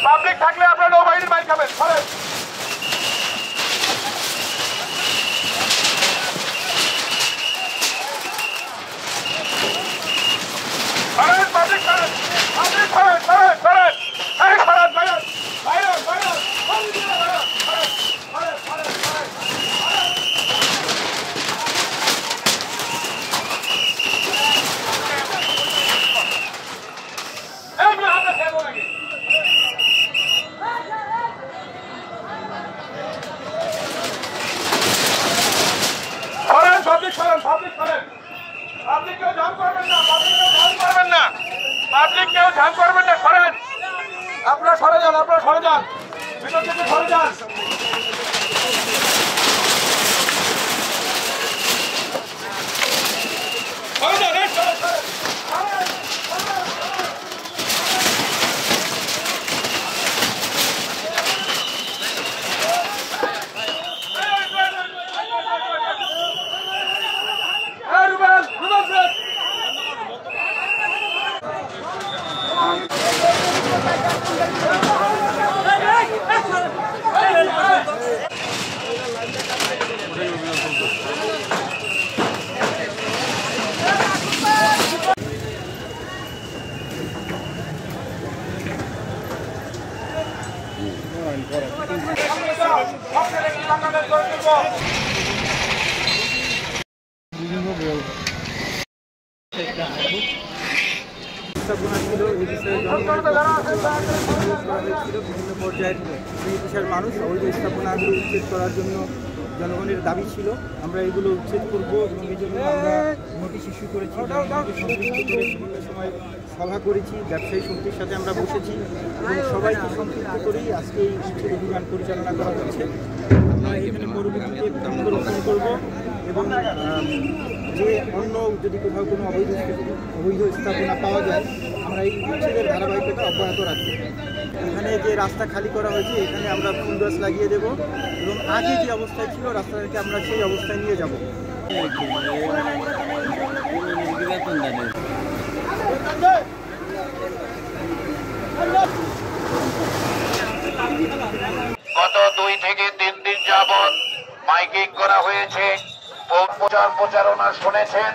Public থাকলে আপনারা নৌবাহিনীর মাইল খাবেন। আপনারা সরে যান, আপনারা সরে যান, ভিতর থেকে সরে যান। বিভিন্ন পর্যায়ের পেশার মানুষ অবৈধ স্থাপনাগুলো উচ্ছেদ করার জন্য জনগণের দাবি ছিল। আমরা এগুলো উচ্ছেদ করব এবং এই জন্য আমরা নোটিশ ইস্যু করেছি, বিভিন্ন সময় সভা করেছি, ব্যবসায়ী সমিতির সাথে আমরা বসেছি এবং সবাইকে সম্পৃক্ত করেই আজকে এই উচ্ছেদ অভিযান পরিচালনা করা হচ্ছে। আমরা এখানে পরবর্তীতে বৃক্ষরোপণ করব এবং যে অন্য যদি কোথাও কোনো অবৈধ স্থাপনা পাওয়া যায় আমরা এই উচ্ছেদের ধারাবাহিকতা অব্যাহত রাখবো। এখানে যে রাস্তা খালি করা হয়েছে এখানে আমরা ফুল গাছ লাগিয়ে দেব এবং আগে যে অবস্থায় ছিল রাস্তাটাকে আমরা সেই অবস্থায় নিয়ে যাব। গত 2 থেকে 3 দিন যাবৎ মাইকিং করা হয়েছে, প্রচারণা শুনেছেন।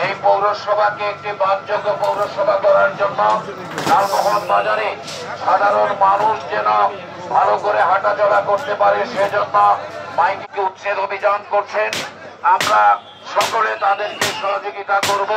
এই পৌরসভাকে একটি বাসযোগ্য পৌরসভা করার জন্য লালমোহন বাজারে সাধারণ মানুষ যেন ভালো করে হাঁটাচলা করতে পারে সেজন্য মাইকিং উচ্ছেদ অভিযান করছেন। আমরা সকলে তাদেরকে সহযোগিতা করব।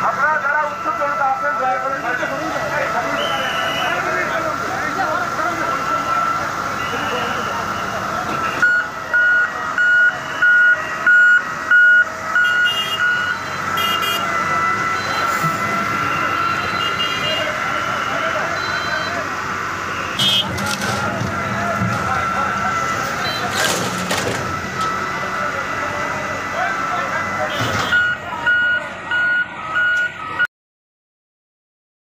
আপনারা যারা উচ্চ জনতা আছেন